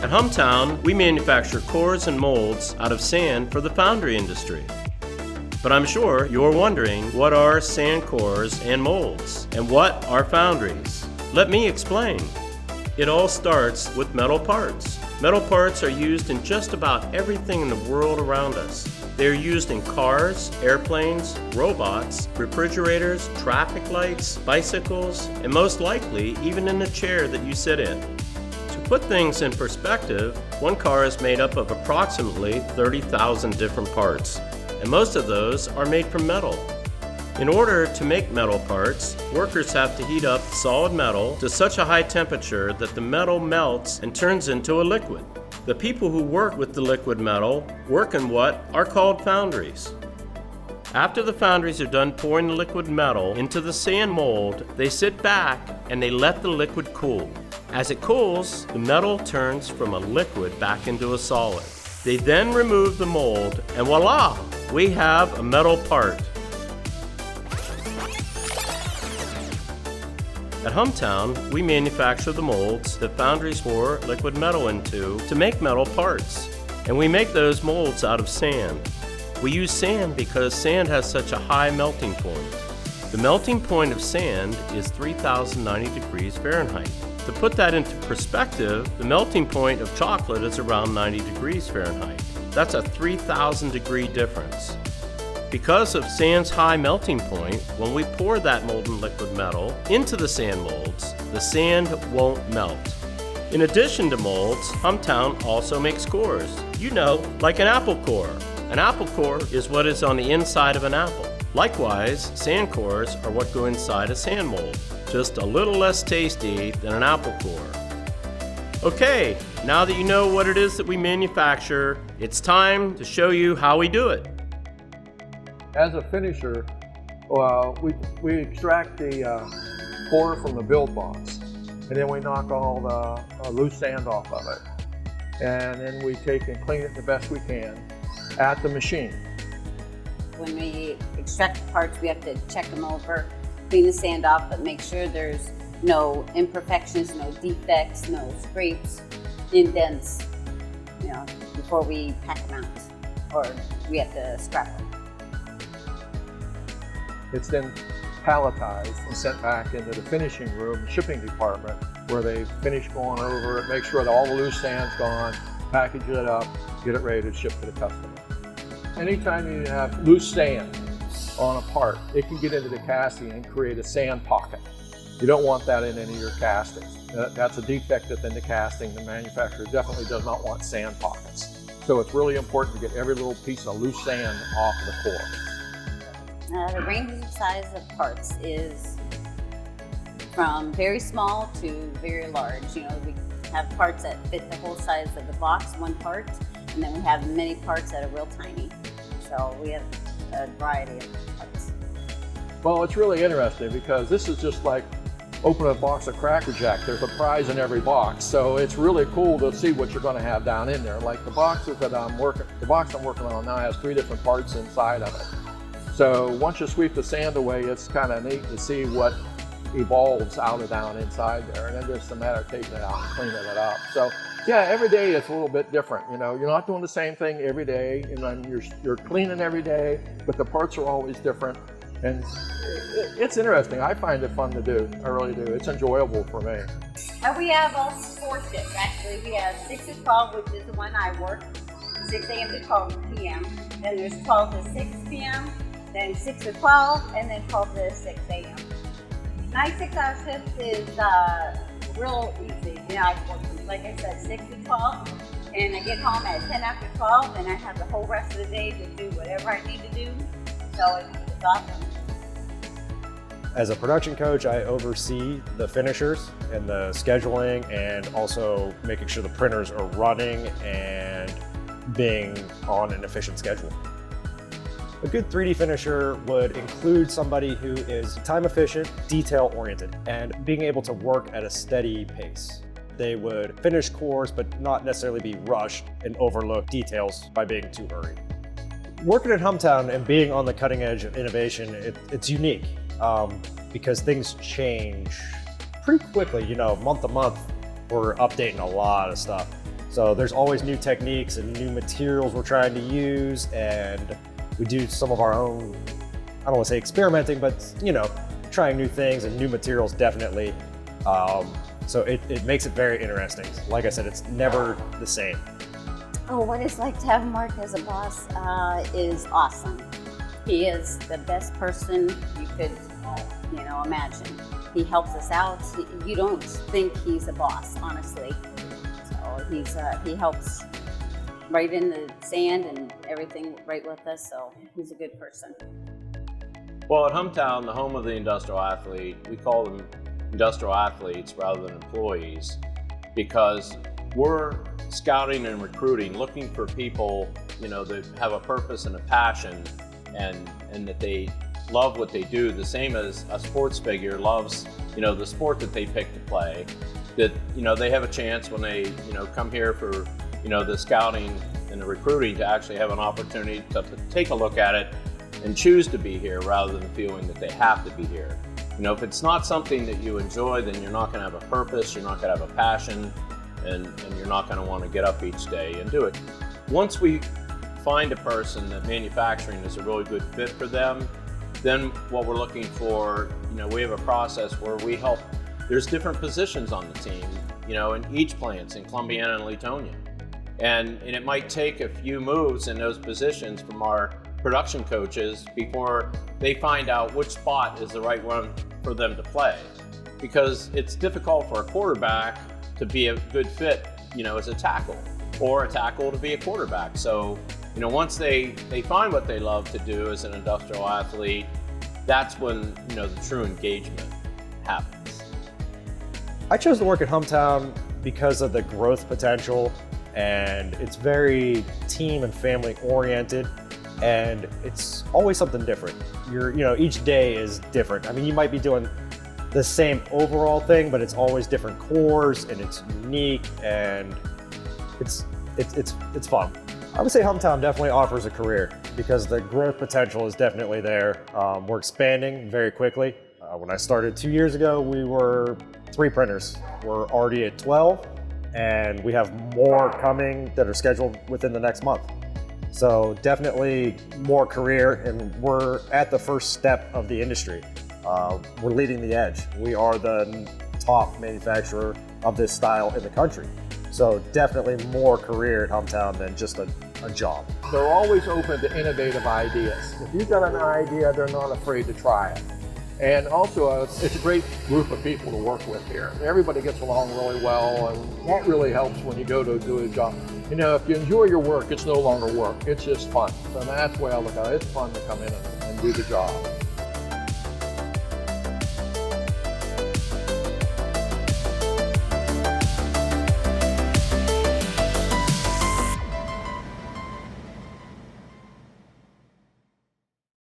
At Humtown, we manufacture cores and molds out of sand for the foundry industry. But I'm sure you're wondering, what are sand cores and molds? And what are foundries? Let me explain. It all starts with metal parts. Metal parts are used in just about everything in the world around us. They are used in cars, airplanes, robots, refrigerators, traffic lights, bicycles, and most likely even in the chair that you sit in. To put things in perspective, one car is made up of approximately 30,000 different parts, and most of those are made from metal. In order to make metal parts, workers have to heat up solid metal to such a high temperature that the metal melts and turns into a liquid. The people who work with the liquid metal work in what are called foundries. After the foundries are done pouring the liquid metal into the sand mold, they sit back and they let the liquid cool. As it cools, the metal turns from a liquid back into a solid. They then remove the mold, and voila, we have a metal part. At Humtown, we manufacture the molds that foundries pour liquid metal into to make metal parts. And we make those molds out of sand. We use sand because sand has such a high melting point. The melting point of sand is 3,090 degrees Fahrenheit. To put that into perspective, the melting point of chocolate is around 90 degrees Fahrenheit. That's a 3,000 degree difference. Because of sand's high melting point, when we pour that molten liquid metal into the sand molds, the sand won't melt. In addition to molds, Humtown also makes cores. You know, like an apple core. An apple core is what is on the inside of an apple. Likewise, sand cores are what go inside a sand mold, just a little less tasty than an apple core. Okay, now that you know what it is that we manufacture, it's time to show you how we do it. As a finisher, we extract the core from the build box, and then we knock all the loose sand off of it. And then we take and clean it the best we can at the machine. When we extract the parts, we have to check them over, clean the sand off, but make sure there's no imperfections, no defects, no scrapes, indents, before we pack them out, or we have to scrap them. It's then palletized and sent back into the finishing room, shipping department, where they finish going over it, make sure that all the loose sand's gone, package it up, get it ready to ship to the customer. Anytime you have loose sand on a part, it can get into the casting and create a sand pocket. You don't want that in any of your castings. That's a defect within the casting. The manufacturer definitely does not want sand pockets. So it's really important to get every little piece of loose sand off of the core. The range of size of parts is from very small to very large. We have parts that fit the whole size of the box, one part, and then we have many parts that are real tiny. So we have a variety of parts. Well, it's really interesting because this is just like open a box of Cracker Jack. There's a prize in every box. So it's really cool to see what you're going to have down in there. Like the box I'm working on now has 3 different parts inside of it. So once you sweep the sand away, it's kind of neat to see what evolves out of down inside there. And then just a matter of taking it out and cleaning it up. So yeah, every day it's a little bit different. You're not doing the same thing every day. You're cleaning every day, but the parts are always different. And it's interesting. I find it fun to do. I really do. It's enjoyable for me. We have all 4 shifts actually. We have 6 to 12, which is the one I work, 6 a.m. to 12 p.m. Then there's 12 to 6 p.m. Then 6 to 12, and then 12 to 6 a.m. My 6-hour shift is real easy. I work from, like I said, 6 to 12, and I get home at 10 after 12, and I have the whole rest of the day to do whatever I need to do. So it's awesome. As a production coach, I oversee the finishers and the scheduling, and also making sure the printers are running and being on an efficient schedule. A good 3D finisher would include somebody who is time efficient, detail oriented, and being able to work at a steady pace. They would finish cores, but not necessarily be rushed and overlook details by being too hurried. Working at Humtown and being on the cutting edge of innovation, it's unique because things change pretty quickly. Month to month, we're updating a lot of stuff. So there's always new techniques and new materials we're trying to use, and we do some of our own, I don't want to say experimenting, but trying new things and new materials definitely. So it makes it very interesting. Like I said, it's never the same. Oh, what it's like to have Mark as a boss is awesome. He is the best person you could, imagine. He helps us out. You don't think he's a boss, honestly. So he helps right in the sand and everything right with us. So he's a good person. Well, at Humtown, the home of the industrial athlete, we call them industrial athletes rather than employees, because we're scouting and recruiting, looking for people, that have a purpose and a passion, and that they love what they do, the same as a sports figure loves, the sport that they pick to play, that, they have a chance when they, come here for, the scouting and the recruiting to actually have an opportunity to take a look at it and choose to be here rather than feeling that they have to be here. If it's not something that you enjoy, then you're not going to have a purpose, you're not going to have a passion, and you're not going to want to get up each day and do it. Once we find a person that manufacturing is a really good fit for them, then what we're looking for, we have a process where we help. There's different positions on the team, in each plants in Columbiana and Latonia. And it might take a few moves in those positions from our production coaches before they find out which spot is the right one for them to play. Because it's difficult for a quarterback to be a good fit, as a tackle, or a tackle to be a quarterback. So, once they find what they love to do as an industrial athlete, that's when, the true engagement happens. I chose to work at Humtown because of the growth potential, and it's very team and family oriented, and it's always something different. Each day is different. I mean, you might be doing the same overall thing, but it's always different cores, and it's unique, and it's fun. I would say Humtown definitely offers a career because the growth potential is definitely there. We're expanding very quickly. When I started 2 years ago, we were 3 printers. We're already at 12, and we have more coming that are scheduled within the next month. So definitely more career, and we're at the first step of the industry. We're leading the edge. We are the top manufacturer of this style in the country. So definitely more career at Humtown than just a job. They're always open to innovative ideas. If you've got an idea, they're not afraid to try it. And also, it's a great group of people to work with here. Everybody gets along really well, and that really helps when you go to do a job. If you enjoy your work, it's no longer work. It's just fun. So that's the way I look at it. It's fun to come in and do the job.